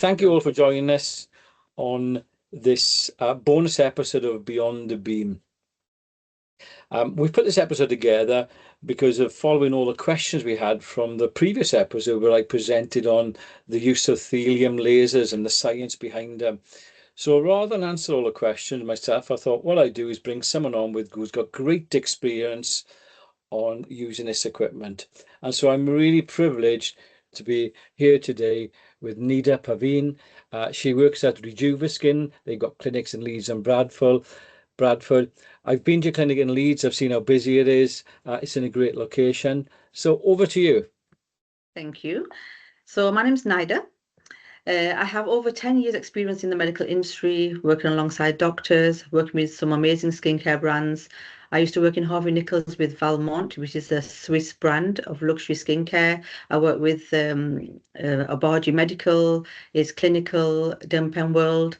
Thank you all for joining us on this bonus episode of Beyond the Beam. We've put this episode together because of following all the questions we had from the previous episode where I presented on the use of Thilium lasers and the science behind them. So rather than answer all the questions myself, I thought what I'd do is bring someone on who's got great experience on using this equipment. And so I'm really privileged to be here today with Nahida Parveen. She works at Rejuvaskin. They've got clinics in Leeds and Bradford. I've been to your clinic in Leeds. I've seen how busy it is. It's in a great location. So over to you. Thank you. So my name is Nahida. I have over 10 years experience in the medical industry, working alongside doctors, working with some amazing skincare brands. I used to work in Harvey Nichols with Valmont, which is a Swiss brand of luxury skincare. I work with Abargi Medical, is Clinical, Dermapen World.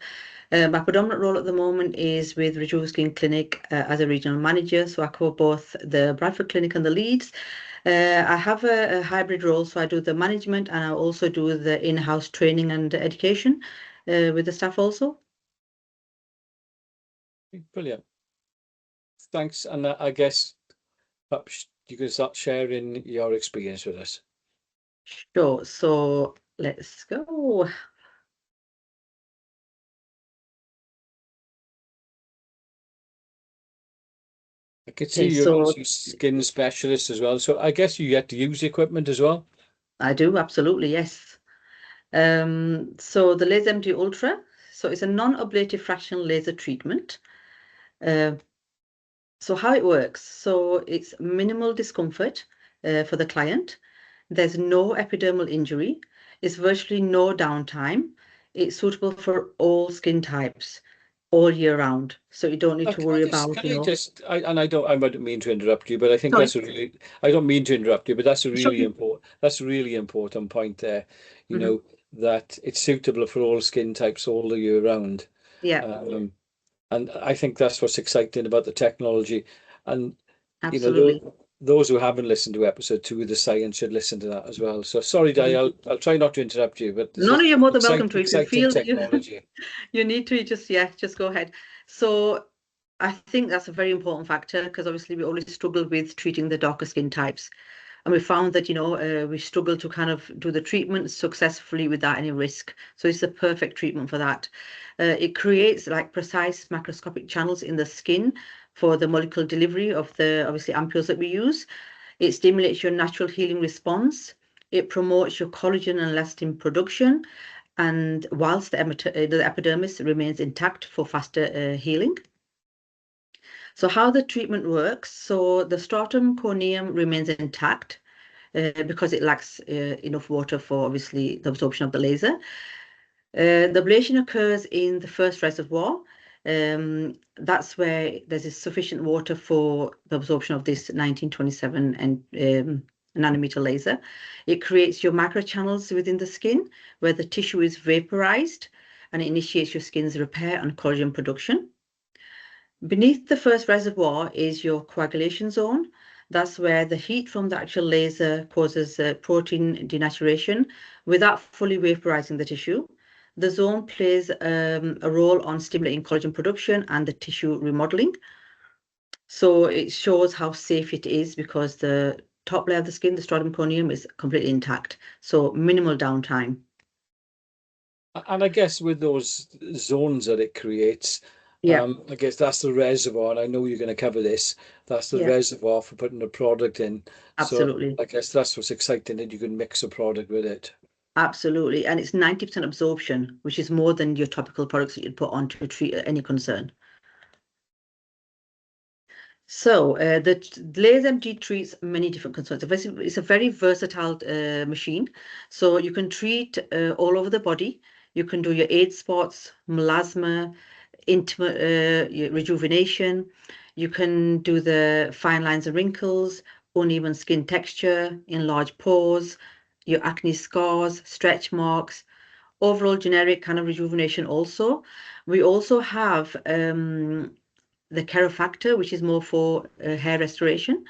My predominant role at the moment is with Rejuvaskin Clinic as a regional manager. So I cover both the Bradford Clinic and the Leeds. I have a hybrid role, so I do the management and I also do the in-house training and education with the staff also. Brilliant. Thanks. And I guess perhaps you can start sharing your experience with us. Sure. So let's go. I could see you're also skin specialist as well. So I guess you get to use the equipment as well. I do, absolutely, yes. So the Laser MD Ultra, so it's a non-ablative fractional laser treatment. So how it works, so it's minimal discomfort for the client. There's no epidermal injury. It's virtually no downtime. It's suitable for all skin types all year round. So you don't need to worry about, I don't mean to interrupt you, but I think that's a really, I don't mean to interrupt you, but that's a really important point there, you know, that it's suitable for all skin types all the year round. Yeah. And I think that's what's exciting about the technology. And, absolutely. you know, those who haven't listened to episode 2 of the science should listen to that as well. So sorry, Di, I'll try not to interrupt you, but no, you're more than welcome to. If you feel technology. You need to just go ahead. So I think that's a very important factor because obviously we always struggle with treating the darker skin types. And we found that, we struggle to kind of do the treatment successfully without any risk. So it's the perfect treatment for that. It creates like precise macroscopic channels in the skin for the molecular delivery of the obviously ampules that we use. It stimulates your natural healing response. It promotes your collagen and elastin production. And whilst the epidermis remains intact for faster healing. So how the treatment works, so the stratum corneum remains intact because it lacks enough water for obviously the absorption of the laser. The ablation occurs in the first reservoir. That's where there's sufficient water for the absorption of this 1927 and nanometer laser. It creates your microchannels within the skin where the tissue is vaporized and it initiates your skin's repair and collagen production. Beneath the first reservoir is your coagulation zone. That's where the heat from the actual laser causes protein denaturation without fully vaporizing the tissue. The zone plays a role on stimulating collagen production and the tissue remodeling. So it shows how safe it is because the top layer of the skin, the stratum corneum, is completely intact. So minimal downtime. And I guess with those zones that it creates, I guess that's the reservoir, and I know you're going to cover this. That's the reservoir for putting the product in. Absolutely. So I guess that's what's exciting, that you can mix a product with it. Absolutely. And it's 90% absorption, which is more than your topical products that you'd put on to treat any concern. So the Laser MD treats many different concerns. It's a very versatile machine. So you can treat all over the body. You can do your age spots, melasma, intimate rejuvenation. You can do the fine lines and wrinkles, uneven skin texture, enlarged pores, your acne scars, stretch marks, overall generic kind of rejuvenation also. We also have the Kerafactor, which is more for hair restoration,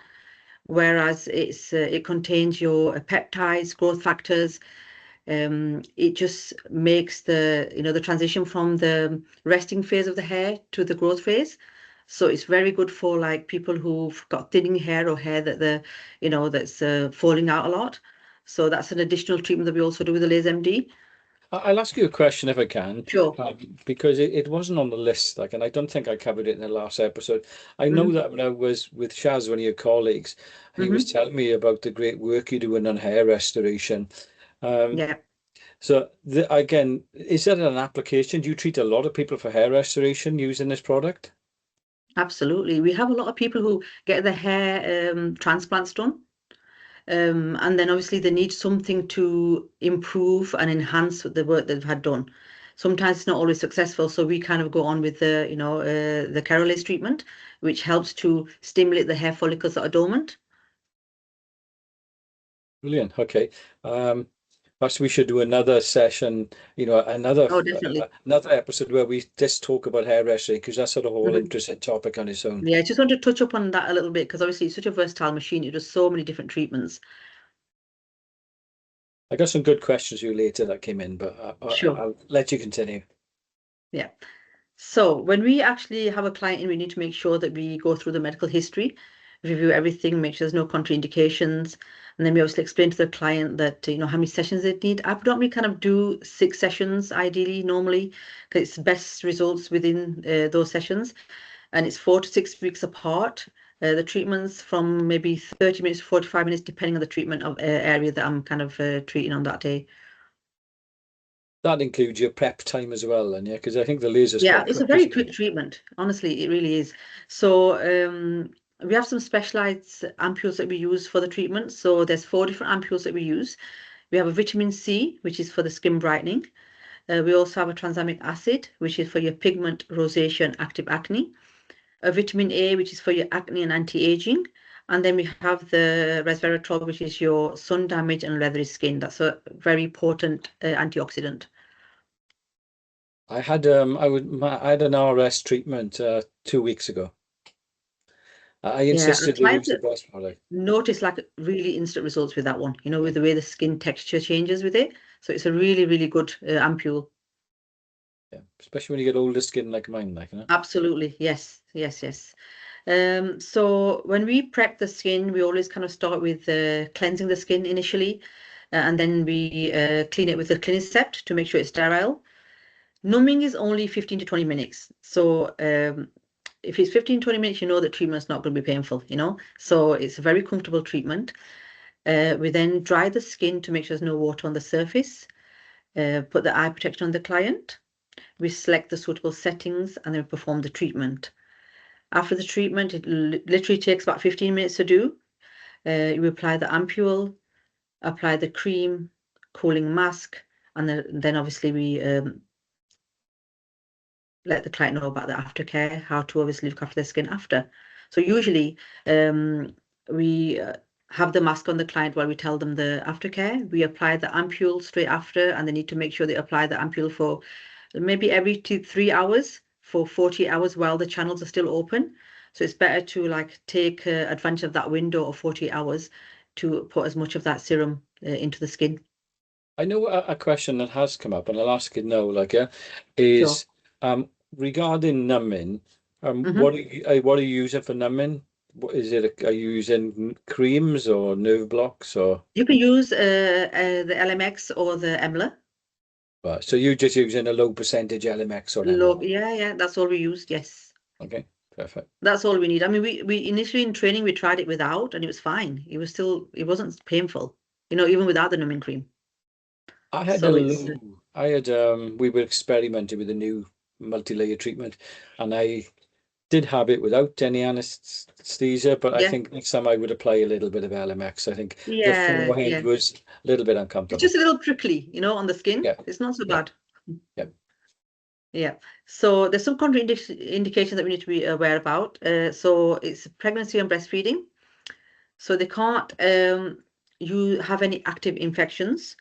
whereas it contains your peptides, growth factors, it just makes the transition from the resting phase of the hair to the growth phase. So it's very good for like people who've got thinning hair or hair that's falling out a lot. So that's an additional treatment that we also do with the Laser MD. I'll ask you a question if I can, Sure. because it wasn't on the list, like, and I don't think I covered it in the last episode. I know Hmm. that when I was with Shaz, one of your colleagues, he was Hmm. telling me about the great work you're doing on hair restoration. Um, Yeah, so again, is that an application? Do you treat a lot of people for hair restoration using this product? absolutely. We have a lot of people who get their hair transplants done. And then obviously they need something to improve and enhance the work they've had done. Sometimes it's not always successful, so we kind of go on with the Carolase treatment, which helps to stimulate the hair follicles that are dormant. Brilliant. Okay. Perhaps we should do another session, Oh, definitely. another episode where we just talk about hair restoration, because that's sort of a whole Mhm. interesting topic on its own. Yeah, I just want to touch up on that a little bit because obviously it's such a versatile machine. It does so many different treatments. I got some good questions for you later that came in, but Sure. I'll let you continue. Yeah. So when we actually have a client in, we need to make sure that we go through the medical history, review everything, make sure there's no contraindications, and then we obviously explain to the client that how many sessions they need. I predominantly kind of do 6 sessions ideally normally, because it's best results within those sessions, and it's 4 to 6 weeks apart. The treatments from maybe 30 minutes to 45 minutes, depending on the treatment of area that I'm kind of treating on that day. That includes your prep time as well, then, yeah, because I think the laser's Yeah, quite it's a quick, very isn't quick it? treatment. Honestly, it really is. So we have some specialized ampules that we use for the treatment. So there's 4 different ampules that we use. We have a vitamin C, which is for the skin brightening. We also have a tranexamic acid, which is for your pigment, rosacea, and active acne. A vitamin A, which is for your acne and anti-aging. And then we have the resveratrol, which is your sun damage and leathery skin. That's a very potent antioxidant. I had an RS treatment 2 weeks ago. I Yeah, our insisted to clients use the best product. notice like really instant results with that one, with the way the skin texture changes with it. So it's a really, really good ampule. Yeah, especially when you get older skin like mine, Absolutely. Yes, yes, yes. So when we prep the skin, we always kind of start with cleansing the skin initially, and then we clean it with a Cleanisept to make sure it's sterile. Numbing is only 15 to 20 minutes. So if it's 15, 20 minutes, you know that treatment's not going to be painful. So it's a very comfortable treatment. We then dry the skin to make sure there's no water on the surface. Put the eye protection on the client. We select the suitable settings and then perform the treatment. After the treatment, it literally takes about 15 minutes to do. You apply the ampule, apply the cream, cooling mask, and then obviously we let the client know about the aftercare, how to obviously look after their skin after. So usually we have the mask on the client while we tell them the aftercare. We apply the ampule straight after, and they need to make sure they apply the ampule for maybe every 3 hours for 40 hours while the channels are still open. So it's better to like take advantage of that window of 40 hours to put as much of that serum into the skin. I know a question that has come up, and I'll ask it now, Sure. is regarding numbing. Hmm. What are you using for numbing? What is it? Are you using creams or nerve blocks or You can use the LMX or the EMLA. what? So you're just using a low percentage LMX or Low, ML? yeah, yeah, that's all we used. Yes, Okay, perfect. that's all we need. I mean, we initially in training we tried it without, and it was fine. It wasn't painful, even without the numbing cream. So it's We were experimenting with a new multi-layer treatment, and I did have it without any anesthesia, but I yeah, think next time I would apply a little bit of LMX. I think the yeah, forehead yeah. was a little bit It's just uncomfortable. a little prickly, on the skin. Yeah, It's not so yeah, bad. yeah. Yeah. So there's some contraindications that we need to be aware about. So it's pregnancy and breastfeeding. So they can't you have any active infections,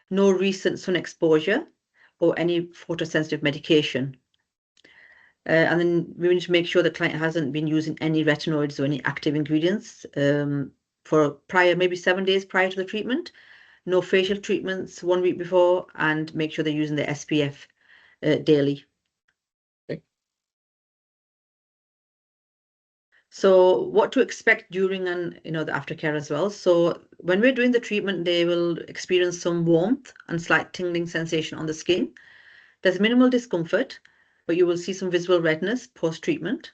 no recent sun exposure, or any photosensitive medication. And then we need to make sure the client hasn't been using any retinoids or any active ingredients for prior, maybe 7 days prior to the treatment. no facial treatments 1 week before, and make sure they're using the SPF daily. Okay. So what to expect during and the aftercare as well. So when we're doing the treatment, they will experience some warmth and slight tingling sensation on the skin. There's minimal discomfort, but you will see some visible redness post-treatment.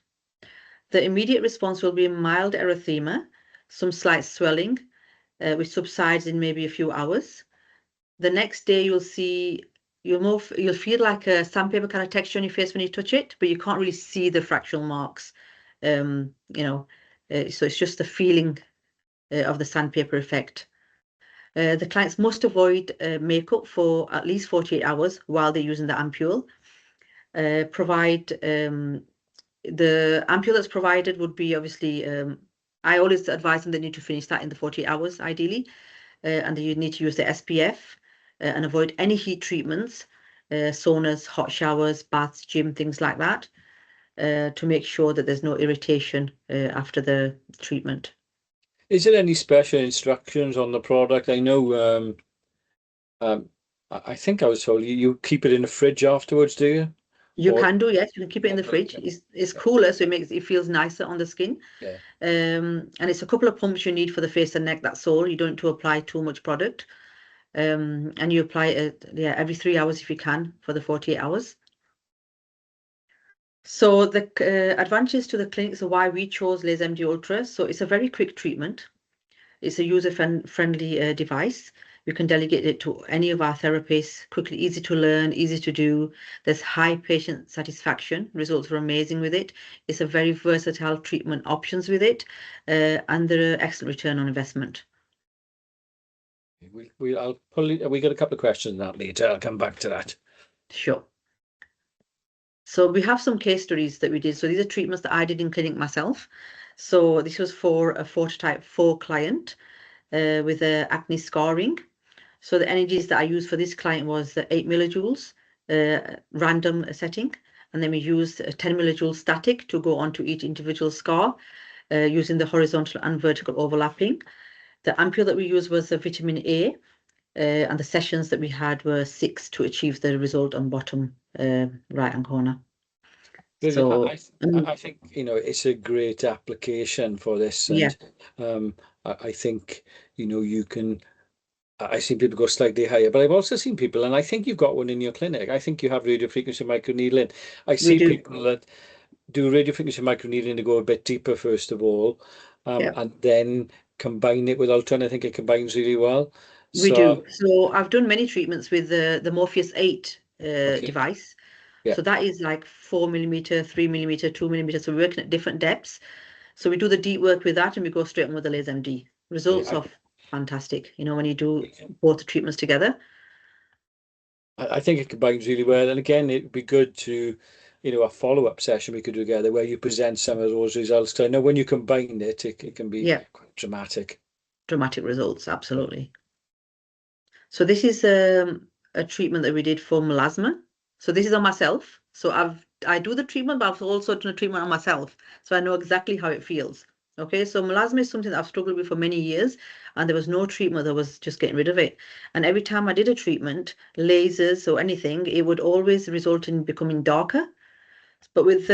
The immediate response will be mild erythema, some slight swelling, which subsides in maybe a few hours. The next day you'll feel like a sandpaper kind of texture on your face when you touch it, but you can't really see the fractional marks. So it's just the feeling of the sandpaper effect. The clients must avoid makeup for at least 48 hours while they're using the ampule. The ampule that's provided would be obviously, I always advise them they need to finish that in the 48 hours ideally, and then you need to use the SPF and avoid any heat treatments, saunas, hot showers, baths, gym, things like that, to make sure that there's no irritation after the treatment. Is there any special instructions on the product? I know, I think I was told you keep it in the fridge afterwards, do you? You Or can do, yes, you can keep it in the fridge. okay. It's Yeah, cooler, so it feels nicer on the skin. yeah. And it's a couple of pumps you need for the face and neck, that's all. You don't need to apply too much product. And you apply it every 3 hours if you can for the 48 hours. So the advantages to the clinics are why we chose Laser MD Ultra. So it's a very quick treatment. It's a user-friendly device. You can delegate it to any of our therapists, quickly, easy to learn, easy to do. There's high patient satisfaction. Results are amazing with it. It's a very versatile treatment options with it, and there are excellent return on investment. We got a couple of questions on that later. I'll come back to that. Sure. So we have some case studies that we did. So these are treatments that I did in clinic myself. So this was for a phototype 4 client with acne scarring. So the energies that I used for this client was 8 millijoules random setting. And then we used 10 millijoules static to go onto each individual scar using the horizontal and vertical overlapping. The ampule that we used was a vitamin A, and the sessions that we had were 6 to achieve the result on bottom right hand corner. Brilliant. So I think it's a great application for this, yeah, and I think you can. I've seen people go slightly higher, but I've also seen people, and I think you've got one in your clinic. I think you have radiofrequency microneedling. I we see do. people that do radiofrequency microneedling to go a bit deeper first of all, Yeah, and then combine it with ultra, and I think it combines really well. we So, do. So I've done many treatments with the Morpheus 8 okay, device. yeah, So that is like 4 millimeter, 3 millimeter, 2 millimeter. So we're working at different depths. So we do the deep work with that and we go straight on with the laser MD. Results yeah. are fantastic, when you do both the treatments together. I think it combines really well. And again, it'd be good to, a follow-up session we could do together where you present some of those results. Because I know when you combine it, it can be Yeah, quite dramatic. dramatic results, Yeah. absolutely. So this is a treatment that we did for melasma. So this is on myself. So I do the treatment, but I've also done a treatment on myself. So I know exactly how it feels. Okay, so melasma is something that I've struggled with for many years, and there was no treatment that was just getting rid of it. And every time I did a treatment, lasers or anything, it would always result in becoming darker. But with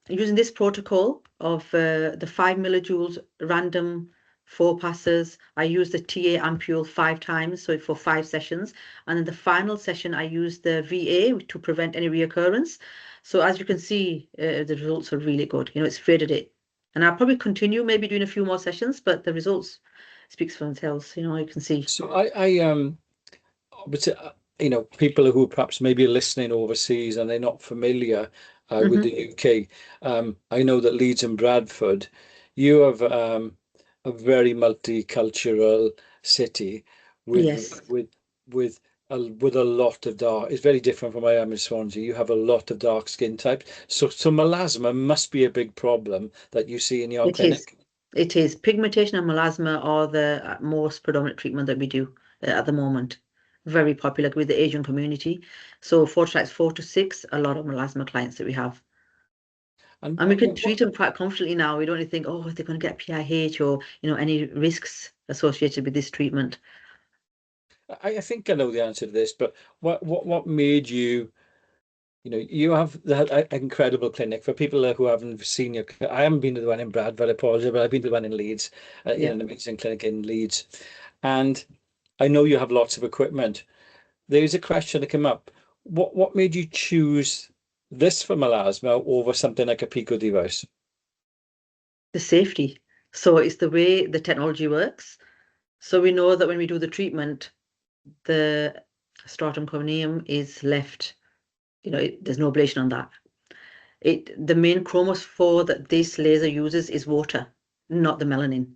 using this protocol of the 5 millijoules random 4 passes, I used the TA ampule 5 times, so for 5 sessions. And in the final session, I used the VA to prevent any reoccurrence. So as you can see, the results are really good. It's faded it. And I'll probably continue maybe doing a few more sessions, but the results speaks for themselves. You can see. So but people who perhaps maybe are listening overseas and they're not familiar with Hmm. the UK, I know that Leeds and Bradford, you have a very multicultural city with Yes. with with with a lot of dark. It's very different from where I am in Swansea. You have a lot of dark skin types. So melasma must be a big problem that you see in your It is. clinic. It is. Pigmentation and melasma are the most predominant treatment that we do at the moment. Very popular with the Asian community. So for types 4 to 6, a lot of melasma clients that we have. And And we can treat them quite comfortably now. We don't really think, oh, they're going to get PIH or, any risks associated with this treatment. I think I know the answer to this, but what made you, you have that incredible clinic. For people who haven't seen your, I haven't been to the one in Bradford, I apologize, but I've been to the one in Leeds, in Yeah. an amazing clinic in Leeds. And I know you have lots of equipment. There's a question that came up. What made you choose this for melasma over something like a Pico device? The safety. So it's the way the technology works. So we know that when we do the treatment, the stratum corneum is left, there's no ablation on that. The main chromophore that this laser uses is water, not the melanin.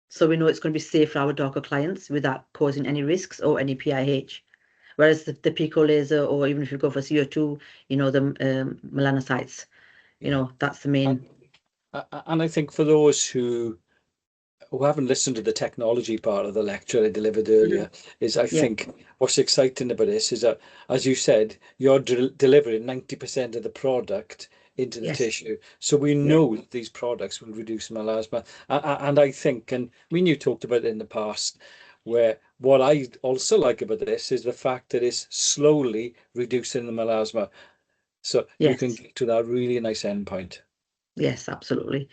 So we know it's going to be safe for our darker clients without causing any risks or any PIH. Whereas the Pico laser, or even if you go for CO2, the melanocytes, Yeah. that's the main. And I think for those who haven't listened to the technology part of the lecture I delivered earlier, is I Yeah, think what's exciting about this is that, as you said, you're delivering 90% of the product into the yes, tissue. So we yeah, know that these products will reduce melasma. And I think, and me and you talked about it in the past, where what I also like about this is the fact that it's slowly reducing the melasma. So you can yes, get to that really nice endpoint. yes, absolutely.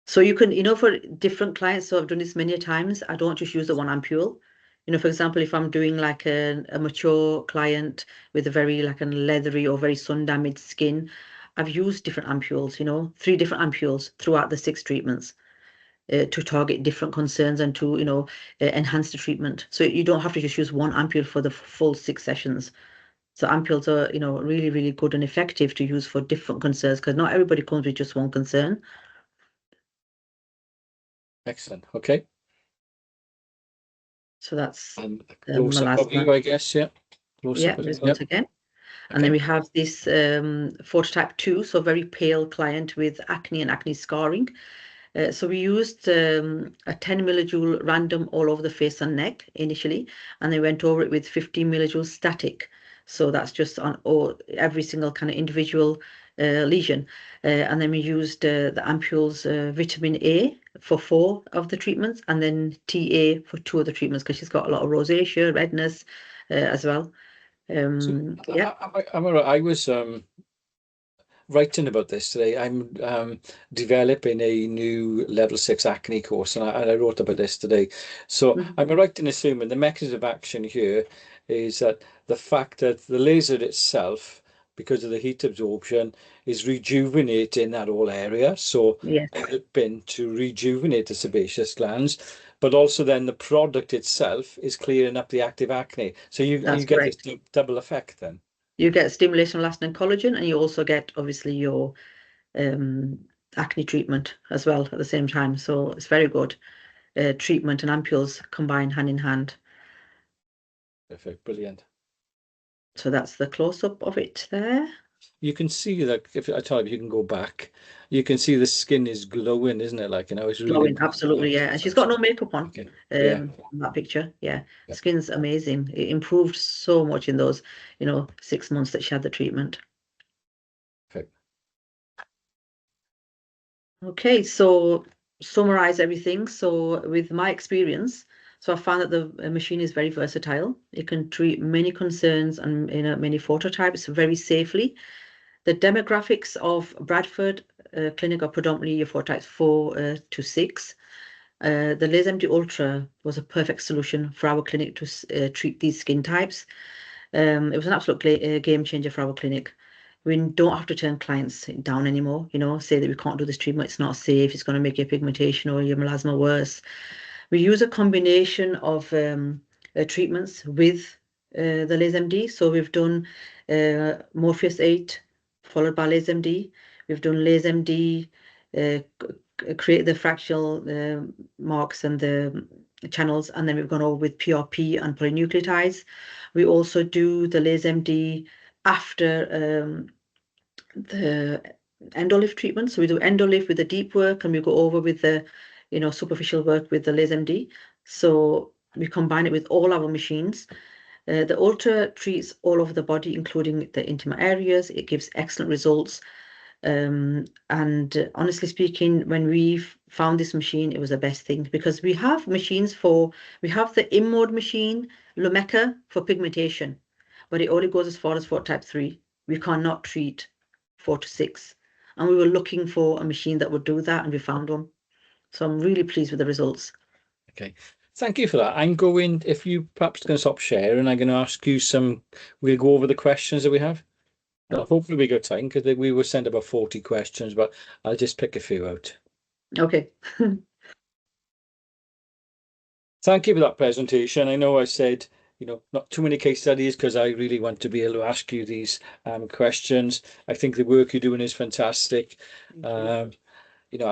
So you can, for different clients, so I've done this many times, I don't just use the one ampule. For example, if I'm doing like a mature client with a very like a leathery or very sun damaged skin, I've used different ampules, 3 different ampules throughout the 6 treatments to target different concerns and to, enhance the treatment. So you don't have to just use one ampule for the full 6 sessions. So ampules are, really, really good and effective to use for different concerns because not everybody comes with just one concern. Excellent. Okay. So that's And a the close-up of melasma. you, I guess. Yeah. Yeah, Close-up of it. results Yep. again. And then Okay. we have this phototype 2, so very pale client with acne and acne scarring. So we used a 10 millijoule random all over the face and neck initially, and then went over it with 15 millijoules static. So that's just on every single kind of individual lesion. And then we used the ampules vitamin A for 4 of the treatments, and then TA for 2 of the treatments because she's got a lot of rosacea, redness as well. So Yeah. I was writing about this today. I'm developing a new level 6 acne course, and I wrote about this today. So Mhm. I'm right in assuming the mechanism of action here is that the fact that the laser itself, because of the heat absorption, is rejuvenating that whole area. So Yes, helping to rejuvenate the sebaceous glands, but also then the product itself is clearing up the active acne. So you that's get this correct. double effect then. You get stimulation of elastin and collagen, and you also get obviously your um, acne treatment as well at the same time. So it's very good. Treatment and ampules combine hand in hand. Perfect, brilliant. So that's the close-up of it there. You can see that if I tell you, you can go back, you can see the skin is glowing, isn't it? Like, it's really Glowing, improved the absolutely, yeah. ocular And she's got no function. makeup on Okay. Yeah. in that picture. Yeah, Yeah. skin's amazing. It improved so much in those, 6 months that she had the treatment. Perfect. Okay, so summarize everything. So with my experience, so I found that the machine is very versatile. It can treat many concerns and many phototypes very safely. The demographics of Bradford Clinic are predominantly your phototypes 4 to 6. The Laser MD Ultra was a perfect solution for our clinic to treat these skin types. It was an absolute game changer for our clinic. We don't have to turn clients down anymore, say that we can't do this treatment, it's not safe, it's going to make your pigmentation or your melasma worse. We use a combination of treatments with the Laser MD. So we've done Morpheus 8 followed by Laser MD. We've done Laser MD, create the fractional marks and the channels, and then we've gone over with PRP and polynucleotides. We also do the Laser MD after the endolift treatment. So we do endolift with the deep work, and we go over with the, superficial work with the Laser MD. So we combine it with all our machines. The Ultra treats all over the body, including the intimate areas. It gives excellent results. And honestly speaking, when we found this machine, it was the best thing because we have machines we have the InMode machine, Lumeka for pigmentation, but it only goes as far as phototype 3. We cannot treat 4 to 6. And we were looking for a machine that would do that, and we found one. So I'm really pleased with the results. Okay. Thank you for that. If you perhaps going to stop sharing, I'm going to ask you we'll go over the questions that we have. Hopefully we got time because we were sent about 40 questions, but I'll just pick a few out. Okay. Thank you for that presentation. I know I said, not too many case studies because I really want to be able to ask you these questions. I think the work you're doing is fantastic. I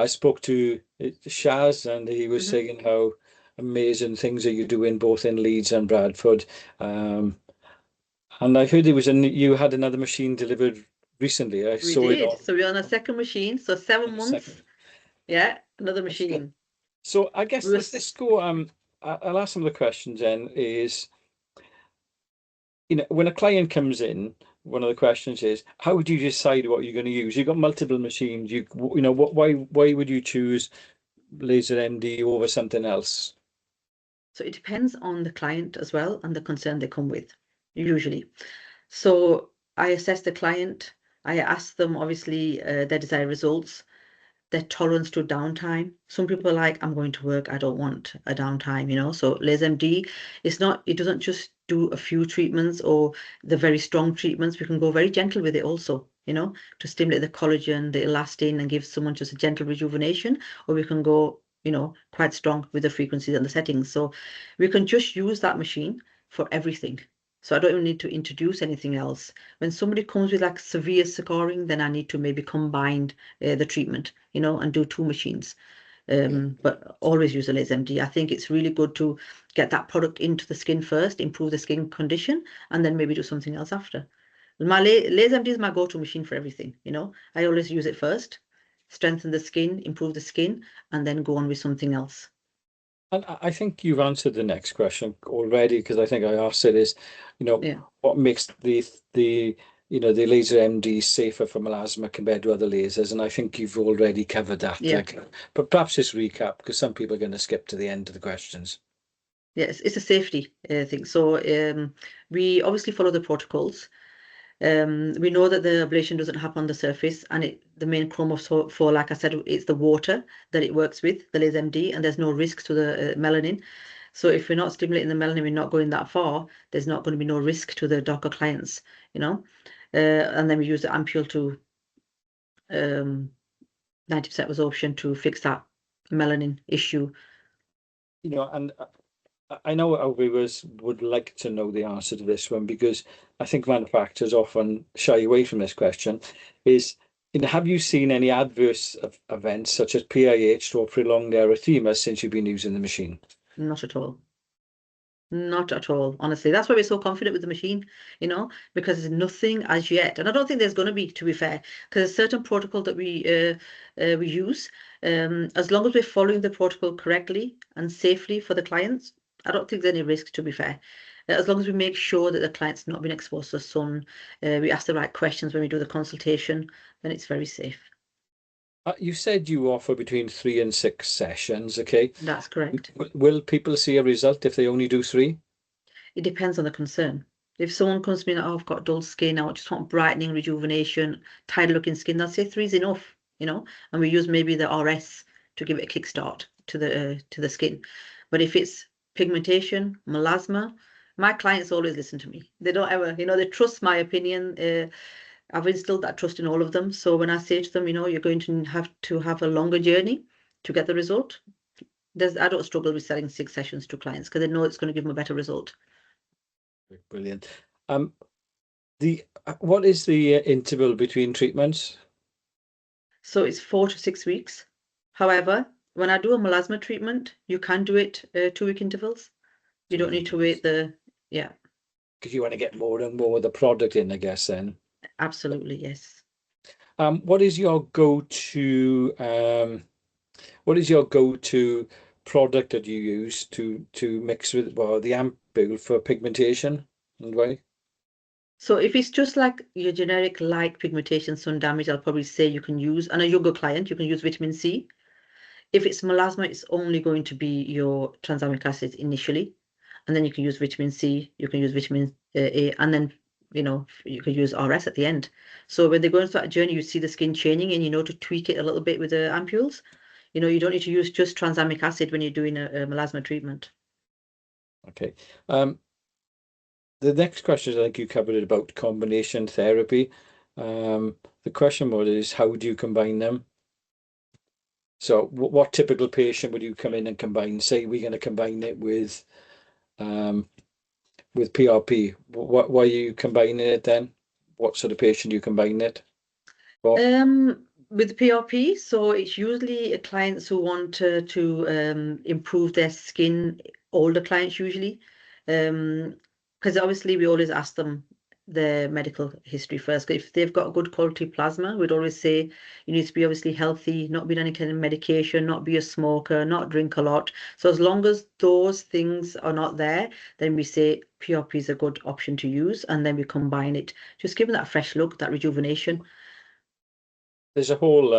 spoke to Shaz and he was saying how amazing things that you're doing both in Leeds and Bradford. And I heard you had another machine delivered recently. I We saw it did. on. So we're on a second machine. So 7 months. Second. Yeah, another machine. So I guess let's go. I'll ask some of the questions then is, when a client comes in, one of the questions is, how do you decide what you're going to use? You've got multiple machines. Why would you choose Laser MD over something else? So it depends on the client as well and the concern they come with, usually. So I assess the client. I ask them, obviously, their desired results, their tolerance to downtime. Some people are like, I'm going to work, I don't want a downtime. So Laser MD, it doesn't just do a few treatments or the very strong treatments. We can go very gentle with it also, to stimulate the collagen, the elastin, and give someone just a gentle rejuvenation, or we can go, quite strong with the frequencies and the settings. So we can just use that machine for everything. So I don't even need to introduce anything else. When somebody comes with like severe scarring, then I need to maybe combine the treatment, and do 2 machines. But always use a Laser MD. I think it's really good to get that product into the skin first, improve the skin condition, and then maybe do something else after. Laser MD is my go-to machine for everything. I always use it first, strengthen the skin, improve the skin, and then go on with something else. And I think you've answered the next question already because I think I asked it is, what makes the Laser MD safer for melasma compared to other lasers? And I think you've already covered that. Yeah. But perhaps just recap because some people are going to skip to the end of the questions. Yes, it's a safety thing. So we obviously follow the protocols. We know that the ablation doesn't happen on the surface, and the main chromophore, like I said, it's the water that it works with, the Laser MD, and there's no risk to the melanin. So if we're not stimulating the melanin, we're not going that far, there's not going to be no risk to the darker clients, and then we use the ampule to 90% absorption to fix that melanin issue. And I know our viewers would like to know the answer to this one because I think manufacturers often shy away from this question. Have you seen any adverse events such as PIH or prolonged erythema since you've been using the machine? Not at all. Not at all, honestly. That's why we're so confident with the machine, because there's nothing as yet. And I don't think there's going to be, to be fair, because there's certain protocol that we use. As long as we're following the protocol correctly and safely for the clients, I don't think there's any risk, to be fair. As long as we make sure that the client's not been exposed to the sun, we ask the right questions when we do the consultation, then it's very safe. You said you offer between 3 and 6 sessions, okay? That's correct. Will people see a result if they only do 3? It depends on the concern. If someone comes to me and, oh, I've got dull skin, I just want brightening, rejuvenation, tired looking skin, they'll say 3 is enough, and we use maybe the RS to give it a kickstart to the skin. But if it's pigmentation, melasma, my clients always listen to me. They don't ever, they trust my opinion. I've instilled that trust in all of them. So when I say to them, you're going to have a longer journey to get the result, I don't struggle with selling 6 sessions to clients because they know it's going to give them a better result. Brilliant. What is the interval between treatments? So it's 4 to 6 weeks. However, when I do a melasma treatment, you can do it 2-week intervals. You don't need to wait yeah. Because you want to get more and more of the product in, I guess, then. Absolutely, yes. What is your go-to product that you use to mix with the ampule for pigmentation and why? So if it's just like your generic light pigmentation, sun damage, I'll probably say you can use, and a younger client, you can use vitamin C. If it's melasma, it's only going to be your tranexamic acid initially, and then you can use vitamin C, you can use vitamin A, and then you can use RS at the end. So when they go into that journey, you see the skin changing, and to tweak it a little bit with the ampules. You don't need to use just tranexamic acid when you're doing a melasma treatment. Okay. The next question, I think you covered it about combination therapy. The question was is how do you combine them? So what typical patient would you come in and combine? Say we're going to combine it with PRP. Why are you combining it then? What sort of patient do you combine it for? With PRP, so it's usually clients who want to improve their skin, older clients usually. Because obviously we always ask them their medical history first. If they've got good quality plasma, we'd always say you need to be obviously healthy, not be on any kind of medication, not be a smoker, not drink a lot. So as long as those things are not there, then we say PRP is a good option to use, and then we combine it, just giving that fresh look, that rejuvenation. There's a whole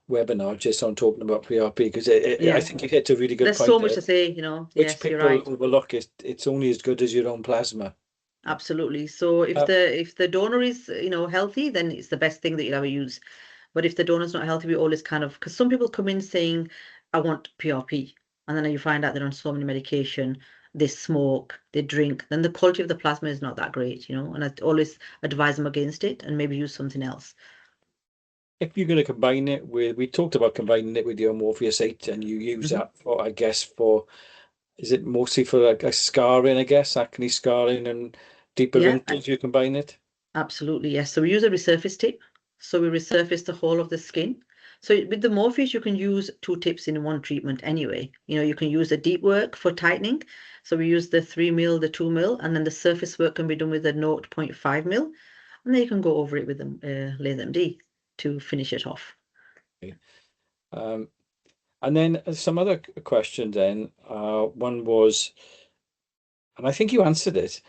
webinar just on talking about PRP because I Yeah. think you hit a really good There's point so much there, to say, which Yes, you're people right. overlook. It's only as good as your own plasma. Absolutely. So if Uh, the donor is, healthy, then it's the best thing that you'll ever use. But if the donor's not healthy, we always because some people come in saying, I want PRP. And then you find out they're on so many medication, they smoke, they drink, then the quality of the plasma is not that great, and I always advise them against it and maybe use something else. if you're going to combine it with, we talked about combining it with your Morpheus 8 and you use Mhm. that for, I guess, is it mostly for like a scarring, I guess, acne scarring and deeper Yeah, wrinkles you combine it? absolutely, yes. So we use a resurface tip. So we resurface the whole of the skin. So with the Morpheus, you can use two tips in one treatment anyway. You can use the deep work for tightening. So we use the 3 mil, the 2 mil, and then the surface work can be done with the 0.5 mil. And then you can go over it with the Laser MD to finish it off. Okay. Um, and then some other questions then, one was, and I think you answered it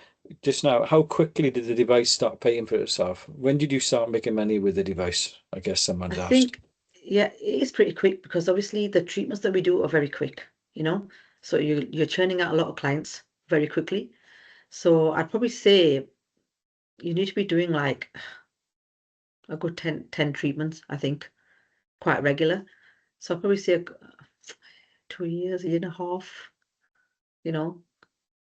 just now, how quickly did the device start paying for itself? When did you start making money with the device? I guess I someone's asked. think, yeah, it is pretty quick because obviously the treatments that we do are very quick, you know. So you're churning out a lot of clients very quickly. So I'd probably say you need to be doing like a good 10 treatments, I think, quite regular. So I'll probably say 2 years, a year and a half, you know.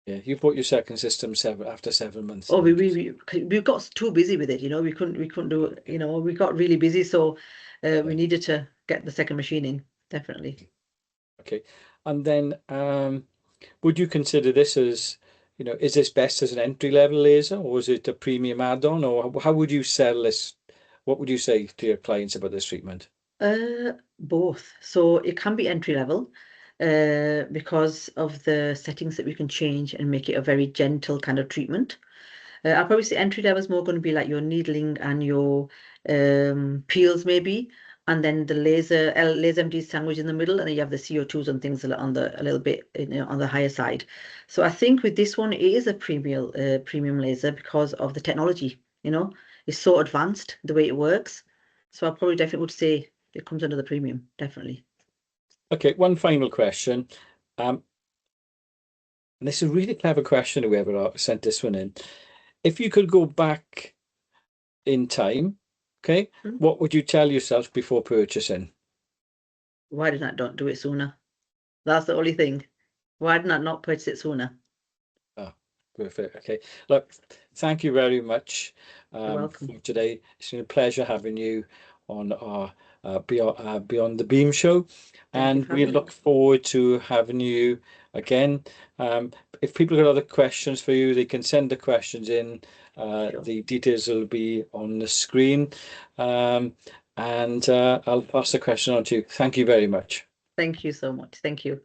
Yeah, you bought your second system after 7 months, Oh, didn't you? we got too busy with it, we couldn't do it, Okay. we got really busy, so we Yeah. needed to get the second machine in, definitely. Okay. And then would you consider this as, is this best as an entry level laser or is it a premium add-on or how would you sell this? What would you say to your clients about this treatment? Both. So it can be entry level, because of the settings that we can change and make it a very gentle kind of treatment. I'll probably say entry level is more going to be like your needling and your peels maybe, and then the laser MD sandwich in the middle, and then you have the CO2s and things on a little bit on the higher side. So I think with this one, it is a premium laser because of the technology. It's so advanced the way it works. So I probably definitely would say it comes under the premium, definitely. Okay, one final question. Um, and this is a really clever question, whoever sent this one in. If you could go back in time, okay, Mm. what would you tell yourself before purchasing? Why did I not do it sooner? That's the only thing. Why did I not purchase it sooner? Oh, perfect. Okay. Look, thank you very much You're for welcome. today. It's been a pleasure having you on our Beyond the Beam show. Thank you And for we having me. look forward to having you again. If people have got other questions for you, they can send the questions in. Sure. The details will be on the screen. And I'll pass the question on to you. Thank you very much. Thank you so much. Thank you.